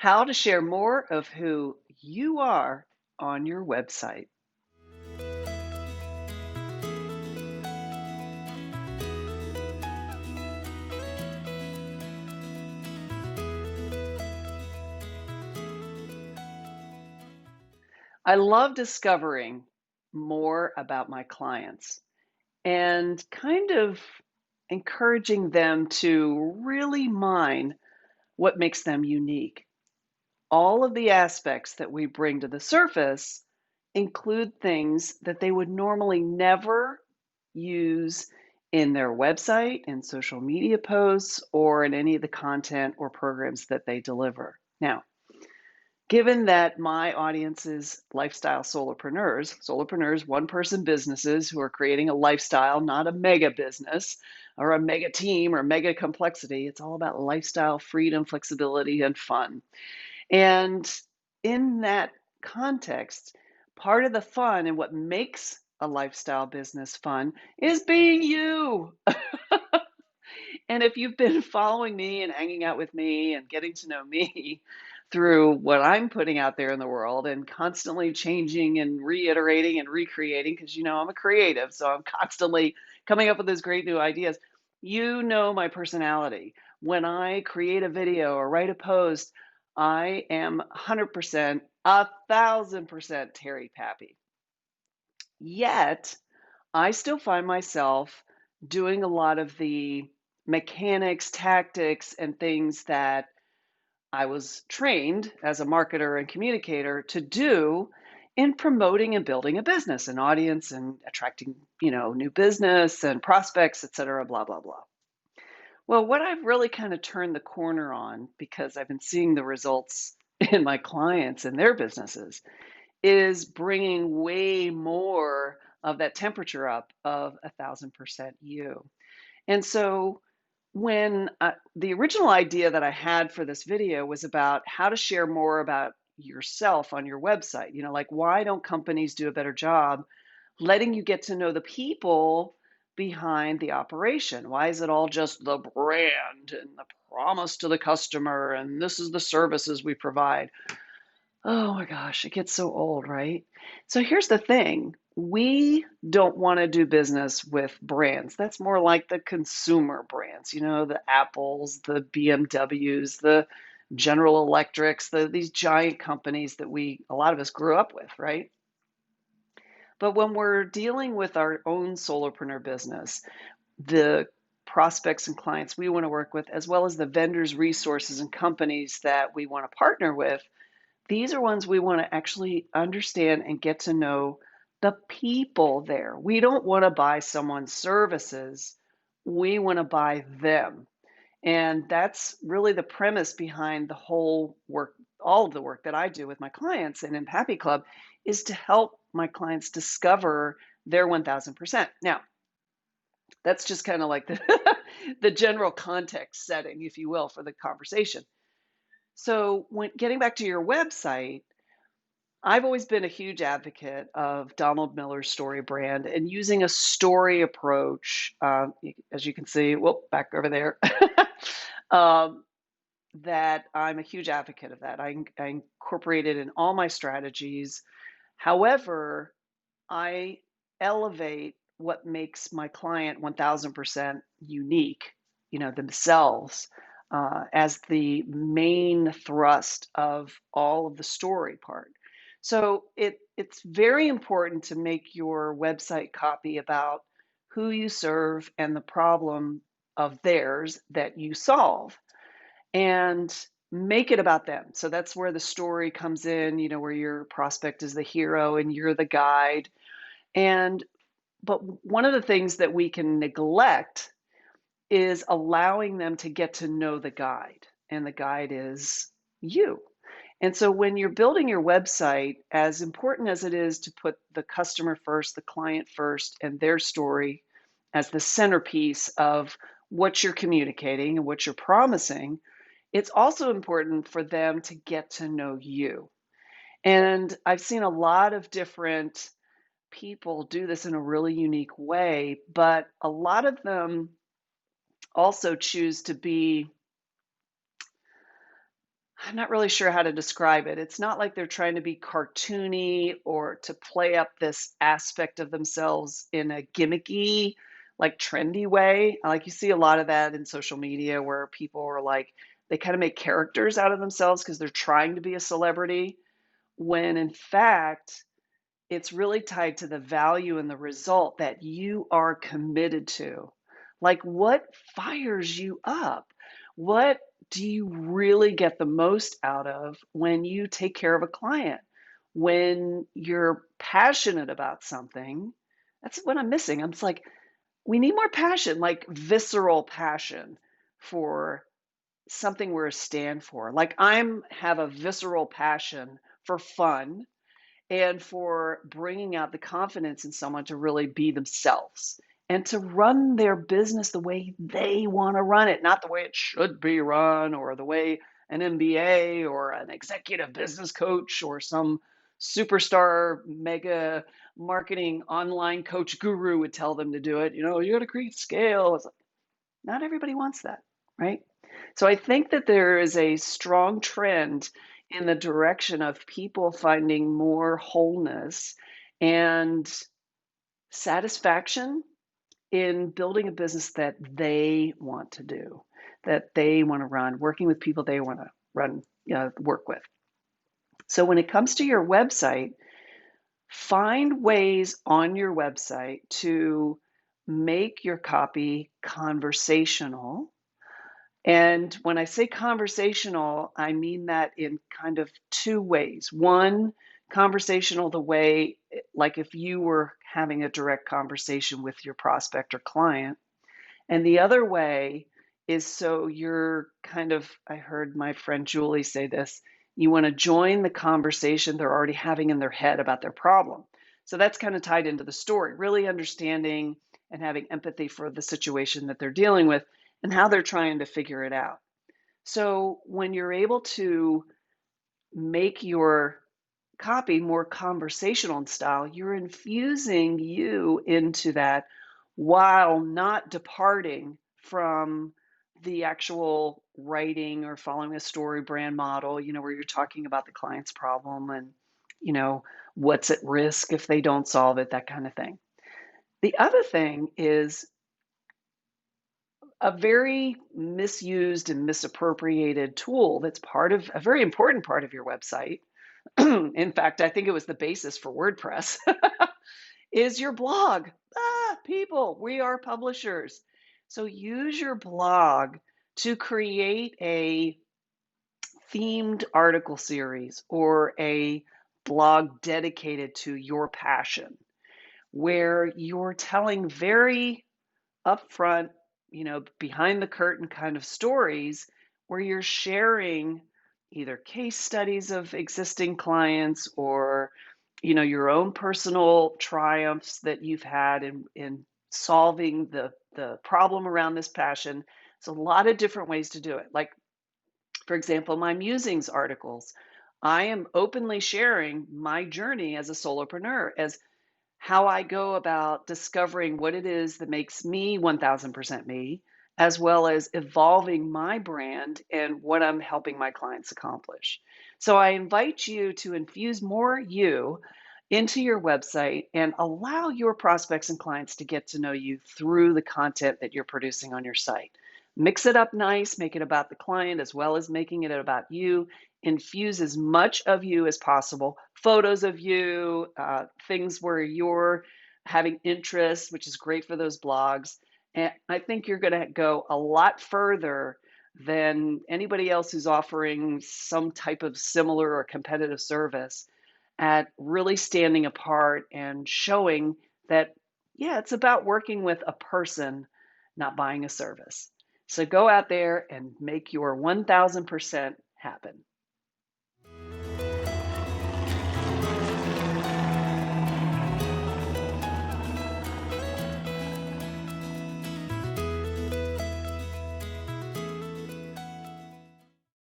How to share more of who you are on your website. I love discovering more about my clients and kind of encouraging them to really mine what makes them unique. All of the aspects that we bring to the surface include things that they would normally never use in their website, in social media posts, or in any of the content or programs that they deliver. Now, given that my audience is lifestyle solopreneurs, one person businesses who are creating a lifestyle, not a mega business or a mega team or mega complexity, it's all about lifestyle, freedom, flexibility, and fun. And in that context, part of the fun and what makes a lifestyle business fun is being you. And if you've been following me and hanging out with me and getting to know me through what I'm putting out there in the world and constantly changing and reiterating and recreating, because I'm a creative, so I'm constantly coming up with those great new ideas. You know my personality. When I create a video or write a post, I am 100%, 1,000% Terry Pappy. Yet, I still find myself doing a lot of the mechanics, tactics, and things that I was trained as a marketer and communicator to do in promoting and building a business, an audience, and attracting, new business and prospects, et cetera, blah, blah, blah. Well, what I've really kind of turned the corner on because I've been seeing the results in my clients and their businesses is bringing way more of that temperature up of 1,000% you. And so when the original idea that I had for this video was about how to share more about yourself on your website, like why don't companies do a better job letting you get to know the people behind the operation? Why is it all just the brand and the promise to the customer and this is the services we provide? Oh my gosh, it gets so old, right? So here's the thing. We don't want to do business with brands. That's more like the consumer brands, the Apples, the BMWs, the General Electrics, these giant companies that a lot of us grew up with, right? But when we're dealing with our own solopreneur business, the prospects and clients we want to work with, as well as the vendors, resources, and companies that we want to partner with, these are ones we want to actually understand and get to know the people there. We don't want to buy someone's services. We want to buy them. And that's really the premise behind the whole work, all of the work that I do with my clients and in Happy Club is to help my clients discover their 1000%. Now, that's just kind of like the general context setting, if you will, for the conversation. So when getting back to your website, I've always been a huge advocate of Donald Miller's story brand and using a story approach. As you can see, back over there, um, that I'm a huge advocate of that. I incorporate it in all my strategies. However, I elevate what makes my client 1000% unique, themselves, as the main thrust of all of the story part. So it's very important to make your website copy about who you serve and the problem of theirs that you solve and make it about them. So that's where the story comes in, where your prospect is the hero and you're the guide. And but one of the things that we can neglect is allowing them to get to know the guide, and the guide is you. And so when you're building your website, as important as it is to put the customer first, the client first, and their story as the centerpiece of what you're communicating and what you're promising, it's also important for them to get to know you. And I've seen a lot of different people do this in a really unique way, but a lot of them also choose to be, I'm not really sure how to describe it. It's not like they're trying to be cartoony or to play up this aspect of themselves in a gimmicky, like trendy way. Like you see a lot of that in social media where people are like, they kind of make characters out of themselves because they're trying to be a celebrity, when in fact, it's really tied to the value and the result that you are committed to. Like, what fires you up? What do you really get the most out of when you take care of a client? When you're passionate about something, that's what I'm missing. I'm just like, we need more passion, like visceral passion for something we're a stand for. Like I'm have a visceral passion for fun and for bringing out the confidence in someone to really be themselves and to run their business the way they want to run it, not the way it should be run or the way an MBA or an executive business coach or some superstar mega marketing online coach guru would tell them to do it. You know, you got to create scale. It's like, not everybody wants that, right? So I think that there is a strong trend in the direction of people finding more wholeness and satisfaction in building a business that they want to do, that they want to run, working with people they want to run, work with. So when it comes to your website, find ways on your website to make your copy conversational. And when I say conversational, I mean that in kind of two ways. One, conversational the way, like if you were having a direct conversation with your prospect or client. And the other way is so you're kind of, I heard my friend Julie say this, you want to join the conversation they're already having in their head about their problem. So that's kind of tied into the story, really understanding and having empathy for the situation that they're dealing with and how they're trying to figure it out. So when you're able to make your copy more conversational in style, you're infusing you into that while not departing from the actual writing or following a story brand model, where you're talking about the client's problem and, what's at risk if they don't solve it, that kind of thing. The other thing is a very misused and misappropriated tool that's part of a very important part of your website. In fact, I think it was the basis for WordPress, is your blog. People, we are publishers. So use your blog to create a themed article series or a blog dedicated to your passion, where you're telling very upfront, behind the curtain kind of stories where you're sharing either case studies of existing clients or, your own personal triumphs that you've had in solving the problem around this passion. It's a lot of different ways to do it. Like, for example, my musings articles. I am openly sharing my journey as a solopreneur, as how I go about discovering what it is that makes me 1000% me, as well as evolving my brand and what I'm helping my clients accomplish. So I invite you to infuse more you into your website and allow your prospects and clients to get to know you through the content that you're producing on your site. Mix it up nice, make it about the client as well as making it about you. Infuse as much of you as possible, photos of you, things where you're having interest, which is great for those blogs. And I think you're going to go a lot further than anybody else who's offering some type of similar or competitive service at really standing apart and showing that, yeah, it's about working with a person, not buying a service. So go out there and make your 1000% happen.